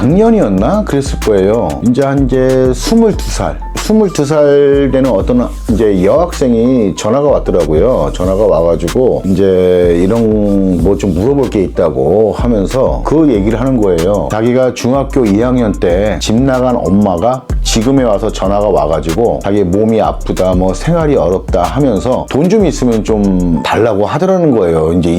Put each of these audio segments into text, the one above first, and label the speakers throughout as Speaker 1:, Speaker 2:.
Speaker 1: 작년이었나? 그랬을 거예요. 이제 한 22살 되는 어떤 이제 여학생이 전화가 왔더라고요. 전화가 와가지고 이제 이런 뭐 좀 물어볼 게 있다고 하면서 그 얘기를 하는 거예요. 자기가 중학교 2학년 때 집 나간 엄마가 지금에 와서 전화가 와가지고 자기 몸이 아프다, 뭐 생활이 어렵다 하면서 돈 좀 있으면 좀 달라고 하더라는 거예요. 이제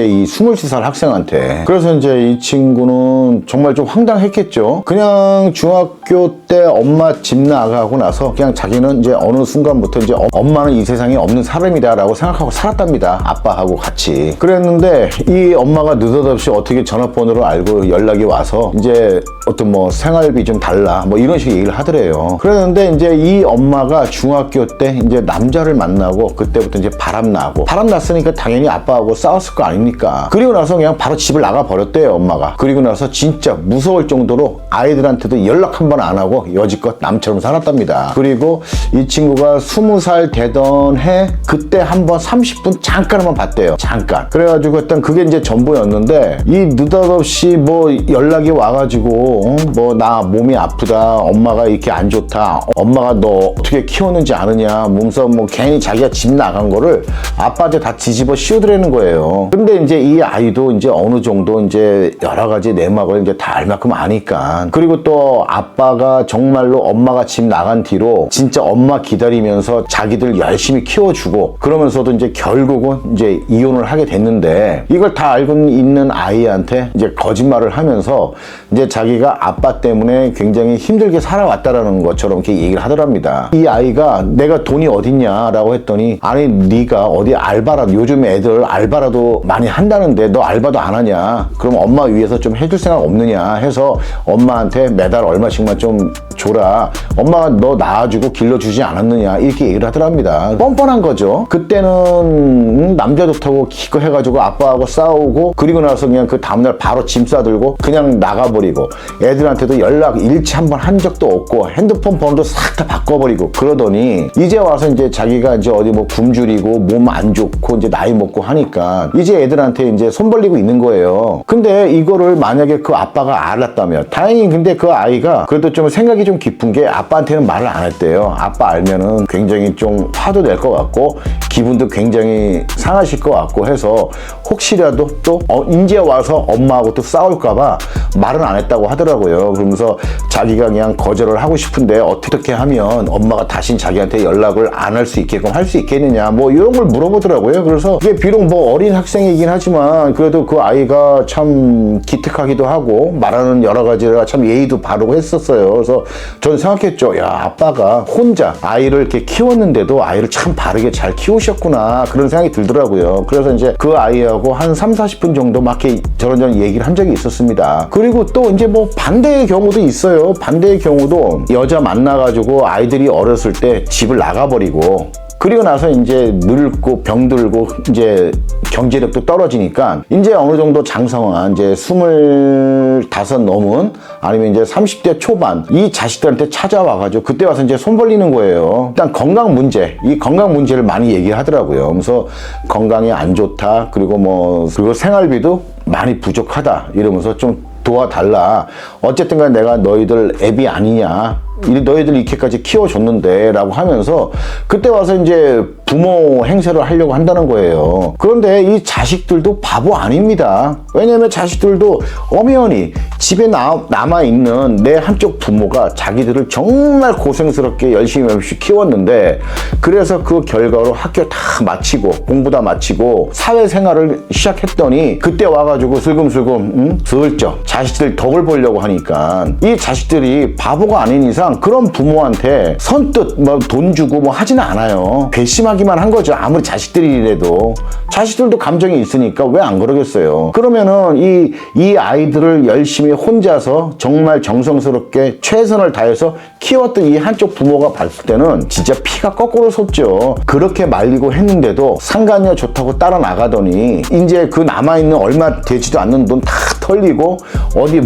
Speaker 1: 이 22살 학생한테. 그래서 이제 이 친구는 정말 좀 황당했겠죠. 그냥 중학교 때 엄마 집 나가고 나서 그냥 자기는 이제 어느 순간부터 이제 엄마는 이 세상에 없는 사람이다라고 생각하고 살았답니다. 아빠하고 같이. 그랬는데 이 엄마가 느닷없이 어떻게 전화번호를 알고 연락이 와서 이제 어떤 뭐 생활비 좀 달라 뭐 이런 식의 얘기를 하더래요. 그랬는데 이제 이 엄마가 중학교 때 이제 남자를 만나고 그때부터 이제 바람 났으니까 당연히 아빠하고 싸웠을 거 아닙니까? 그리고 나서 그냥 바로 집을 나가 버렸대요, 엄마가. 그리고 나서 진짜 무서울 정도로 아이들한테도 연락 한 번 안 하고 여지껏 남처럼 살았답니다. 그리고 이 친구가 20살 되던 해 그때 한번 30분 잠깐 한번 봤대요. 잠깐. 그래가지고 일단 그게 이제 전부였는데 이 느닷없이 뭐 연락이 와가지고 뭐 나 몸이 아프다, 엄마가 이렇게 안 좋다, 엄마가 너 어떻게 키웠는지 아느냐, 몸서 뭐 괜히 자기가 집 나간 거를 아빠한테 다 뒤집어 씌우더라는 거예요. 근데 이제 이 아이도 이제 어느 정도 이제 여러 가지 내막을 이제 다 알 만큼 아니까. 그리고 또 아빠가 정말로 엄마가 집 나간 뒤로 진짜 엄마 기다리면서 자기들 열심히 키워주고 그러면서도 이제 결국은 이제 이혼을 하게 됐는데 이걸 다 알고 있는 아이한테 이제 거짓말을 하면서 이제 자기가 아빠 때문에 굉장히 힘들게 살아왔다라는 것처럼 이렇게 얘기를 하더랍니다. 이 아이가 내가 돈이 어딨냐라고 했더니 아니 네가 어디 알바라도 요즘 애들 알바라도 많이 한다는데 너 알바도 안 하냐? 그럼 엄마 위해서 좀 해줄 생각 없느냐 해서 엄마한테 매달 얼마씩만 좀 줘라. 엄마가 너 낳아주고 길러주지 않았느냐 이렇게 얘기를 하더랍니다. 뻔뻔한 거죠. 그때는 남자 좋다고 기껏 해가지고 아빠하고 싸우고 그리고 나서 그냥 그 다음날 바로 짐 싸들고 그냥 나가버리고 애들한테도 연락 일치 한 번 한 적도 없고 핸드폰 번호도 싹 다 바꿔버리고 그러더니 이제 와서 이제 자기가 이제 어디 뭐 굶주리고 몸 안 좋고 이제 나이 먹고 하니까 이제 애들한테 이제 손 벌리고 있는 거예요. 근데 이거를 만약에 그 아빠가 알았다면 다행히 근데 그 아이가 그래도 좀 생각이 좀 깊은 게 아빠한테는 말을 안 했대요. 아빠 알면은 굉장히 좀 화도 낼 것 같고 기분도 굉장히 상하실 것 같고 해서 혹시라도 또 이제 와서 엄마하고 또 싸울까봐 말은 안 했다고 하더라고요. 그러면서 자기가 그냥 거절을 하고 싶은데 어떻게 하면 엄마가 다신 자기한테 연락을 안 할 수 있게끔 할 수 있겠느냐 뭐 이런 걸 물어보더라고요. 그래서 이게 비록 뭐 어린 학생이긴 하지만 그래도 그 아이가 참 기특하기도 하고 말하는 여러 가지가 참 예의도 바르고 했었어요. 그래서 저는 생각했죠. 야, 아빠가 혼자 아이를 이렇게 키웠는데도 아이를 참 바르게 잘 키우셨구나 그런 생각이 들더라고요. 그래서 이제 그 아이하고 한 30-40분 정도 막 이렇게 저런저런 얘기를 한 적이 있었습니다. 그리고 또 이제 뭐 반대의 경우도 있어요. 반대의 경우도 여자 만나가지고 아이들이 어렸을 때 집을 나가버리고 그리고 나서 이제 늙고 병들고 이제 경제력도 떨어지니까 이제 어느 정도 장성한 이제 25 넘은 아니면 이제 30대 초반 이 자식들한테 찾아와가지고 그때 와서 이제 손 벌리는 거예요. 일단 건강 문제, 이 건강 문제를 많이 얘기하더라고요. 그래서 건강이 안 좋다, 그리고 생활비도 많이 부족하다 이러면서 좀 도와달라. 어쨌든 간에 내가 너희들 애비 아니냐, 너희들 이렇게까지 키워줬는데 라고 하면서 그때 와서 이제 부모 행세를 하려고 한다는 거예요. 그런데 이 자식들도 바보 아닙니다. 왜냐면 자식들도 엄연히 집에 남아있는 내 한쪽 부모가 자기들을 정말 고생스럽게 열심히 키웠는데 그래서 그 결과로 학교 다 마치고 공부 다 마치고 사회생활을 시작했더니 그때 와가지고 슬금슬금 슬쩍 자식들 덕을 보려고 하니까 이 자식들이 바보가 아닌 이상 그런 부모한테 선뜻 뭐 돈 주고 뭐 하지는 않아요. 괘씸하기만 한 거죠. 아무리 자식들이라도. 자식들도 감정이 있으니까 왜 안 그러겠어요. 그러면은 이 아이들을 열심히 혼자서 정말 정성스럽게 최선을 다해서 키웠던 이 한쪽 부모가 봤을 때는 진짜 피가 거꾸로 솟죠. 그렇게 말리고 했는데도 상간녀 좋다고 따라 나가더니 이제 그 남아있는 얼마 되지도 않는 돈 다 털리고 어디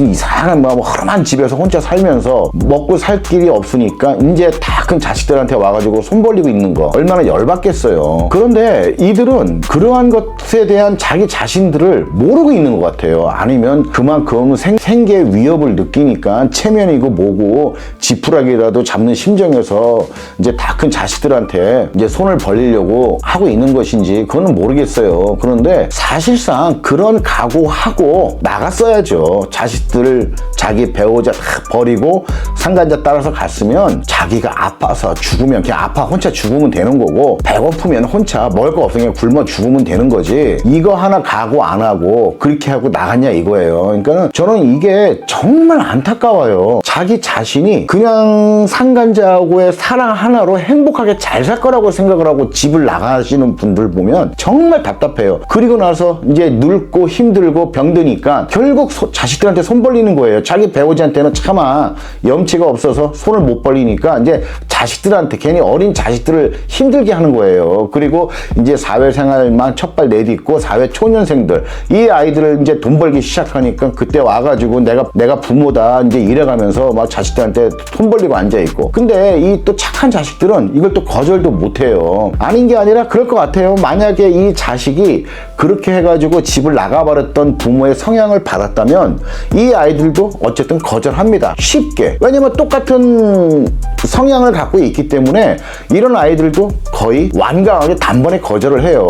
Speaker 1: 이상한 뭐 허름한 집에서 혼자 살면서 먹고 살 길이 없으니까 이제 다 큰 자식들한테 와가지고 손 벌리고 있는 거 얼마나 열받겠어요. 그런데 이들은 그러한 것에 대한 자기 자신들을 모르고 있는 것 같아요. 아니면 그만큼 생계 위협을 느끼니까 체면이고 뭐고 지푸라기라도 잡는 심정에서 이제 다 큰 자식들한테 이제 손을 벌리려고 하고 있는 것인지 그거는 모르겠어요. 그런데 사실상 그런 각오하고 나갔어야죠. 자식들을 자기 배우자 다 버리고 상간자 따라서 갔으면 자기가 아파서 죽으면 그냥 혼자 죽으면 되는 거고, 배고프면 혼자 먹을 거 없으면 굶어 죽으면 되는 거지, 이거 하나 각오 안 하고 그렇게 하고 나갔냐 이거예요. 그러니까 저는 이게 정말 안타까워요. 자기 자신이 그냥 상간자하고의 사랑 하나로 행복하게 잘 살 거라고 생각을 하고 집을 나가시는 분들 보면 정말 답답해요. 그리고 나서 이제 늙고 힘들고 병드니까 결국 자식들한테 손 벌리는 거예요. 자기 배우자한테는 차마 염치가 없어서 손을 못 벌리니까 이제 자식들한테, 괜히 어린 자식들을 힘들게 하는 거예요. 그리고 이제 사회생활만 첫발 내딛고 사회 초년생들, 이 아이들을 이제 돈 벌기 시작하니까 그때 와가지고 내가 부모다 이제 이래가면서 막 자식들한테 손 벌리고 앉아있고, 근데 이 또 착한 자식들은 이걸 또 거절도 못해요. 아닌 게 아니라 그럴 것 같아요. 만약에 이 자식이 그렇게 해가지고 집을 나가버렸던 부모의 성향을 받았다면 이 아이들도 어쨌든 거절합니다. 쉽게. 왜냐면 똑같은 성향을 갖고 있기 때문에 이런 아이들도 거의 완강하게 단번에 거절을 해요.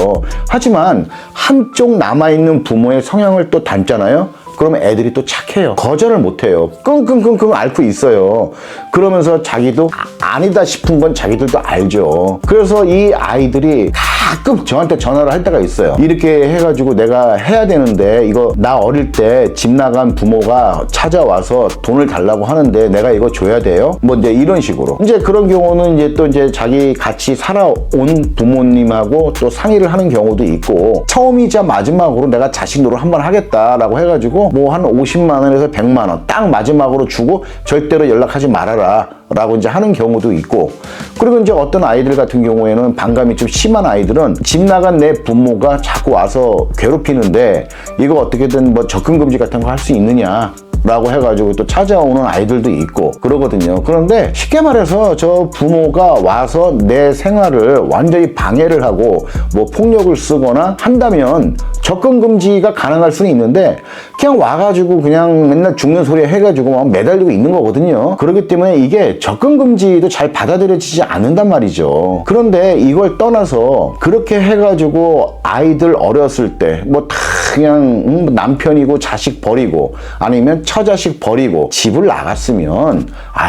Speaker 1: 하지만 한쪽 남아있는 부모의 성향을 또 닮잖아요. 그러면 애들이 또 착해요. 거절을 못해요. 끙끙끙끙 앓고 있어요. 그러면서 자기도 아니다 싶은 건 자기들도 알죠. 그래서 이 아이들이 가끔 저한테 전화를 할 때가 있어요. 이렇게 해가지고 내가 해야 되는데, 이거 나 어릴 때 집 나간 부모가 찾아와서 돈을 달라고 하는데 내가 이거 줘야 돼요? 뭐 이제 이런 식으로. 이제 그런 경우는 이제 또 이제 자기 같이 살아온 부모님하고 또 상의를 하는 경우도 있고, 처음이자 마지막으로 내가 자식 노릇 한번 하겠다라고 해가지고 뭐 한 50만 원에서 100만 원 딱 마지막으로 주고 절대로 연락하지 말아라 라고 이제 하는 경우도 있고, 그리고 이제 어떤 아이들 같은 경우에는 반감이 좀 심한 아이들은 집 나간 내 부모가 자꾸 와서 괴롭히는데 이거 어떻게든 뭐 접근금지 같은 거 할 수 있느냐 라고 해가지고 또 찾아오는 아이들도 있고 그러거든요. 그런데 쉽게 말해서 저 부모가 와서 내 생활을 완전히 방해를 하고 뭐 폭력을 쓰거나 한다면 접근금지가 가능할 수는 있는데, 그냥 와가지고 그냥 맨날 죽는 소리 해가지고 막 매달리고 있는 거거든요. 그렇기 때문에 이게 접근금지도 잘 받아들여지지 않는단 말이죠. 그런데 이걸 떠나서 그렇게 해가지고 아이들 어렸을 때 뭐 다 그냥 남편이고 자식 버리고 아니면 처자식 버리고 집을 나갔으면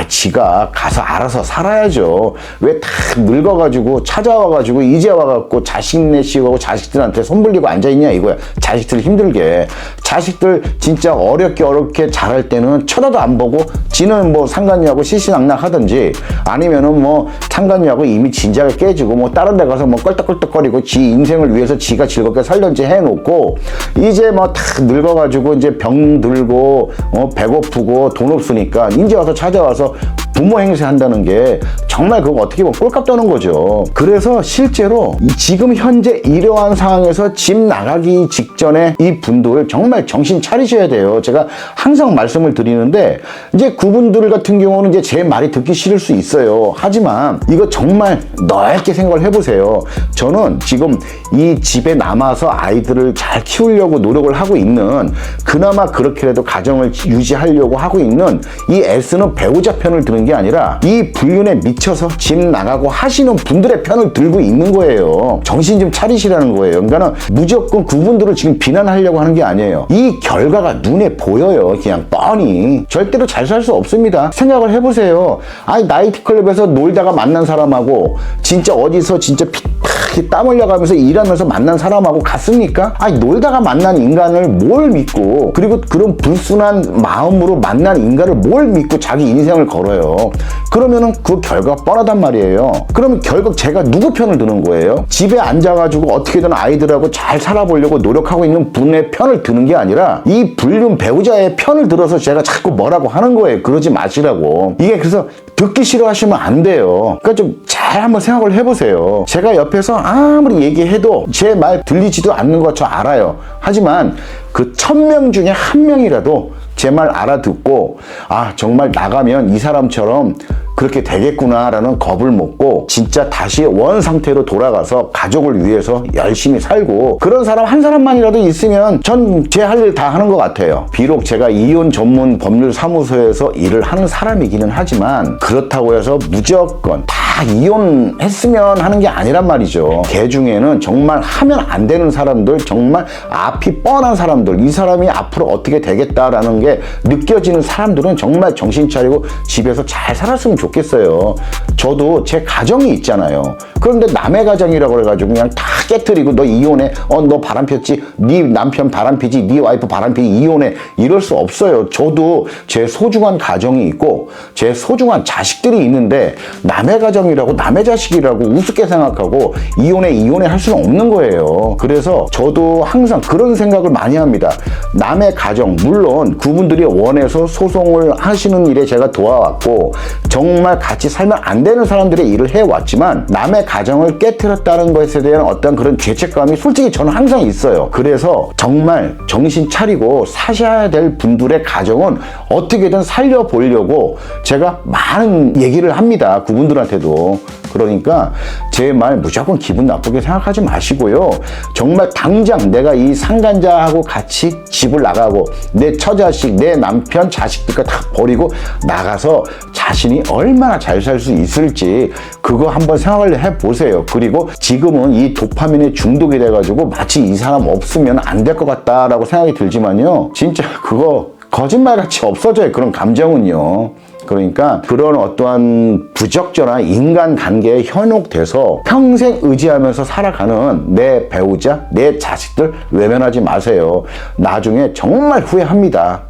Speaker 1: 지가 가서 알아서 살아야죠. 왜 다 늙어가지고 찾아와가지고 이제 와갖고 자식 내시고 자식들한테 손 벌리고 앉아있냐 이거야. 자식들 힘들게. 자식들 진짜 어렵게 자랄 때는 쳐다도 안 보고 지는 뭐 상간녀하고 시시낙낙 하든지, 아니면은 뭐 상간녀하고 이미 진작에 깨지고 뭐 다른 데 가서 뭐 껄떡껄떡거리고 지 인생을 위해서 지가 즐겁게 살던지 해놓고, 이제 뭐 다 늙어가지고 이제 병들고 배고프고 돈 없으니까 이제 와서 찾아와서 부모 행세 한다는 게 정말 그거 어떻게 보면 꼴값 떠는 거죠. 그래서 실제로 지금 현재 이러한 상황에서 집 나가기 직전에 이 분들 정말 정신 차리셔야 돼요. 제가 항상 말씀을 드리는데, 이제 그분들 같은 경우는 이제 제 말이 듣기 싫을 수 있어요. 하지만 이거 정말 넓게 생각을 해보세요. 저는 지금 이 집에 남아서 아이들을 잘 키우려고 노력을 하고 있는, 그나마 그렇게라도 가정을 유지하려고 하고 있는 이 애쓰는 배우자 편을 드는 게 아니라 이 불륜에 미쳐서 집 나가고 하시는 분들의 편을 들고 있는 거예요. 정신 좀 차리시라는 거예요. 그러니까 무조건 그분들을 지금 비난하려고 하는 게 아니에요. 이 결과가 눈에 보여요. 그냥 뻔히. 절대로 잘 살 수 없습니다. 생각을 해보세요. 나이트클럽에서 놀다가 만난 사람하고 진짜 어디서 진짜 땀 흘려가면서 일하면서 만난 사람하고 같습니까? 놀다가 만난 인간을 뭘 믿고, 그리고 그런 불순한 마음으로 만난 인간을 뭘 믿고 자기 인생을 걸어요. 그러면은 그 결과가 뻔하단 말이에요. 그러면 결국 제가 누구 편을 드는 거예요? 집에 앉아가지고 어떻게든 아이들하고 잘 살아보려고 노력하고 있는 분의 편을 드는 게 아니라 이 불륜 배우자의 편을 들어서 제가 자꾸 뭐라고 하는 거예요. 그러지 마시라고. 이게 그래서 듣기 싫어하시면 안 돼요. 그러니까 좀 잘 한번 생각을 해보세요. 제가 옆에서 아무리 얘기해도 제 말 들리지도 않는 거 저 알아요. 하지만 그 1000명 중에 한 명이라도 제 말 알아듣고 아 정말 나가면 이 사람처럼 그렇게 되겠구나라는 겁을 먹고 진짜 다시 원 상태로 돌아가서 가족을 위해서 열심히 살고 그런 사람 한 사람만이라도 있으면 전 제 할 일 다 하는 것 같아요. 비록 제가 이혼 전문 법률 사무소에서 일을 하는 사람이기는 하지만 그렇다고 해서 무조건 다 이혼했으면 하는 게 아니란 말이죠. 개 중에는 정말 하면 안 되는 사람들, 정말 앞이 뻔한 사람들, 이 사람이 앞으로 어떻게 되겠다라는 게 느껴지는 사람들은 정말 정신 차리고 집에서 잘 살았으면 좋겠어요. 저도 제 가정이 있잖아요. 그런데 남의 가정이라고 해가지고 그냥 다 깨트리고 너 이혼해, 너 바람폈지, 네 남편 바람피지, 네 와이프 바람피지, 이혼해, 이럴 수 없어요. 저도 제 소중한 가정이 있고 제 소중한 자식들이 있는데 남의 가정이라고 남의 자식이라고 우습게 생각하고 이혼해 할 수는 없는 거예요. 그래서 저도 항상 그런 생각을 많이 합니다. 남의 가정, 물론 그분들이 원해서 소송을 하시는 일에 제가 도와왔고 정말 같이 살면 안 되는 사람들의 일을 해왔지만 남의 가정을 깨트렸다는 것에 대한 어떤 그런 죄책감이 솔직히 저는 항상 있어요. 그래서 정말 정신 차리고 사셔야 될 분들의 가정은 어떻게든 살려보려고 제가 많은 얘기를 합니다. 그분들한테도. 그러니까 제 말 무조건 기분 나쁘게 생각하지 마시고요. 정말 당장 내가 이 상간자하고 같이 집을 나가고 내 처자식, 내 남편, 자식들까지 다 버리고 나가서 자신이 얼마나 잘 살 수 있을지 그거 한번 생각을 해보세요. 그리고 지금은 이 도파민에 중독이 돼가지고 마치 이 사람 없으면 안 될 것 같다라고 생각이 들지만요. 진짜 그거 거짓말같이 없어져요. 그런 감정은요. 그러니까 그런 어떠한 부적절한 인간관계에 현혹돼서 평생 의지하면서 살아가는 내 배우자, 내 자식들 외면하지 마세요. 나중에 정말 후회합니다.